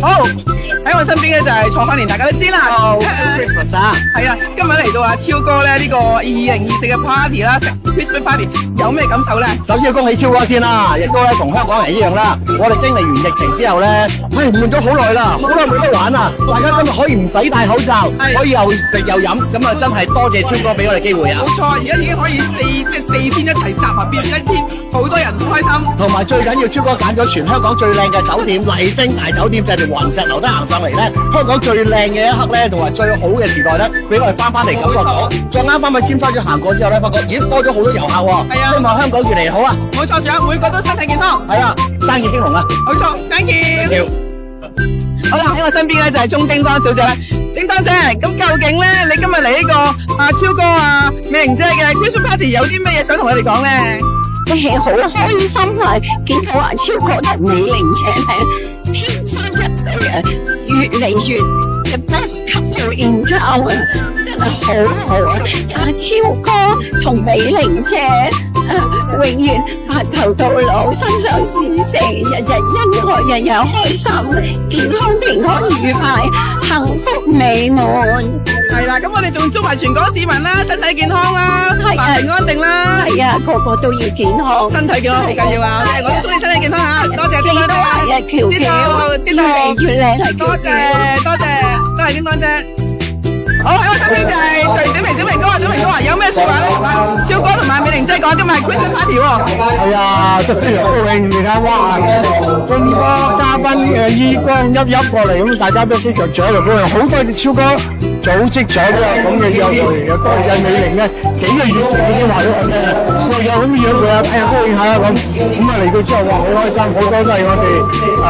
好，喺我身邊嘅就係蔡漢年，大家都知啦。Christmas 啊，係啊，今日嚟到阿超哥咧呢個2024嘅 party 啦，食 Christmas party 有咩感受咧？首先要恭喜超哥先啦，亦都咧同香港人一樣啦。我哋經歷完疫情之後咧，悶咗好耐啦，好耐冇得玩啦。大家今日可以唔使戴口罩，可以又食又飲，咁啊真係多謝超哥俾我哋機會啊！冇錯，而家已經可以四天一齊集合變成一天，好多人開心。同埋最緊要，超哥揀咗全香港最靚嘅酒店麗晶大酒店，就係條雲石樓得行上嚟咧，香港最靚嘅一刻咧，同埋最好嘅時代咧，俾我哋翻嚟感覺到。再啱翻去尖沙咀行過之後咧，發覺咦多咗好多遊客喎。係啊，希望香港越嚟越好啊！冇錯，仲有每個都身體健康。係啊，生意興隆啊！冇錯 ，thank you。好啦，喺我身邊咧就係鐘叮當小姐啦。叮當姐，咁究竟咧你今日嚟呢個超哥美玲姐嘅 Christmas party 有啲咩嘢想同我哋講咧？好開心啊！見到超哥同美玲姐係天生一對啊，越嚟越 the best couple in town 啊，真係好好啊！超哥同美玲姐永遠白頭到老，心想事成，日日恩愛，日日開心，健康平安愉快，幸福美滿。係啦，咁我哋仲祝埋全港市民啦，身體健康啦，繁榮安定啦。係啊，個個都要健康，身體健康好緊要啊！我都祝你身體健康嚇，多謝叮當姐。係啊，喬喬，知道，越嚟係多謝叮當姐。好，喺我身邊就係徐小明哥啊，小明哥啊，有咩説話咧？超哥同埋美玲姐講，今日係 Christmas party 喎。係啊，真係非常高興，你睇哇，咁多嘉賓嘅衣光熠熠過嚟，咁大家都非常獎勵，好多謝超哥組織咗呢個咁嘅約會，又多謝美玲咧，幾個月前已經話咗我聽啦，我有咁嘅約會啊，睇下高興下啦咁，咁啊嚟到之後哇，好開心，好多都係我哋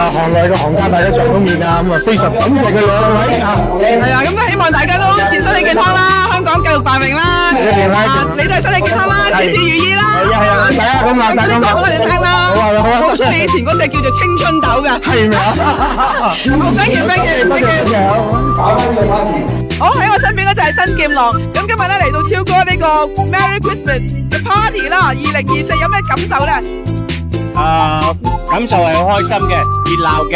行內嘅行家大家撞到面啊，咁啊非常感謝佢兩位啊。係啊，咁都希望大家都身體健康啦，香港繼續繁榮啦，你都係身體健康啦，事事如意啦。係啊，大家咁話，大家講俾你聽啦。好啊，我出你以前嗰隻叫做青春豆㗎。係咪啊？好 ，thank you。好，喺我身邊咧就係新劍郎，咁今日咧嚟到超哥呢個 Merry Christmas 嘅 party 啦，2024有咩感受咧？感受係好開心嘅，熱鬧嘅，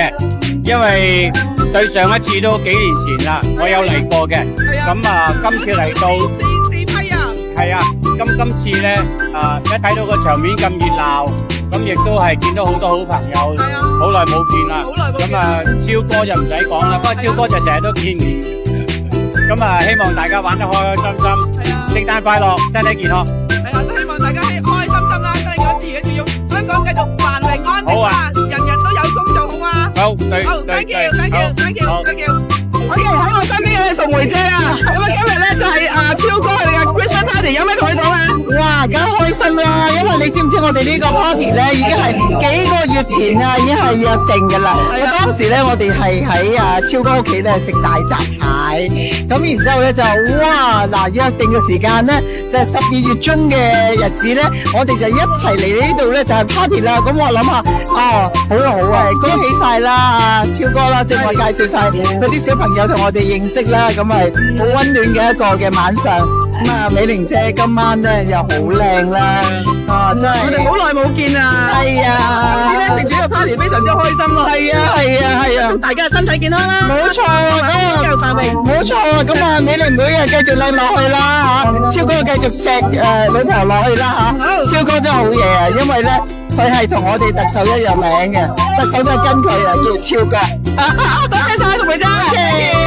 因為對上一次都幾年前啦，我有嚟過嘅，咁今次嚟到4批啊，係啊，今次咧一睇到個場面咁熱鬧，咁亦都係見到好多好朋友，好耐冇見啦，咁超哥就唔使講啦，不過超哥就成日都見面，咁希望大家玩得開開心心，聖誕快樂，身體健康。係啊，都希望大家開開心心啦，身體健康，自己仲要香港繼續繁榮安定啊，人人都有工做好嘛。好，thank you。好嘅，喺我身邊嘅淑梅姐啊，咁啊今日咧就係超哥佢哋嘅 Christmas party，有咩同你講啊？哇，梗係開心啦！因為你知唔知我哋呢個 party 咧已經係幾個月前啊，已經係約定㗎啦。當時咧我哋係喺超哥屋企咧食大閘蟹，咁然之後咧就哇嗱約定嘅時間咧就係12月中嘅日子咧，我哋就一齊嚟呢度咧就係 party 啦。咁我諗下好啊好啊，恭喜晒啦超哥啦，正話介紹晒嗰啲小朋友同我哋認識啦，咁係好溫暖嘅一個嘅晚上。咁美玲姐今晚咧又好靚啦，真係我哋好耐冇見啊！係啊，今日食住呢個 party 非常之開心咯！係啊，祝大家身體健康啦！冇錯，繼續繁榮，冇錯。咁美玲每日繼續靚落去啦嚇，超哥繼續錫老婆落去啦嚇。超哥真係好嘢啊，因為咧佢係同我哋特首一樣名嘅，特首都係跟佢啊，叫超哥。多謝晒淑梅姐。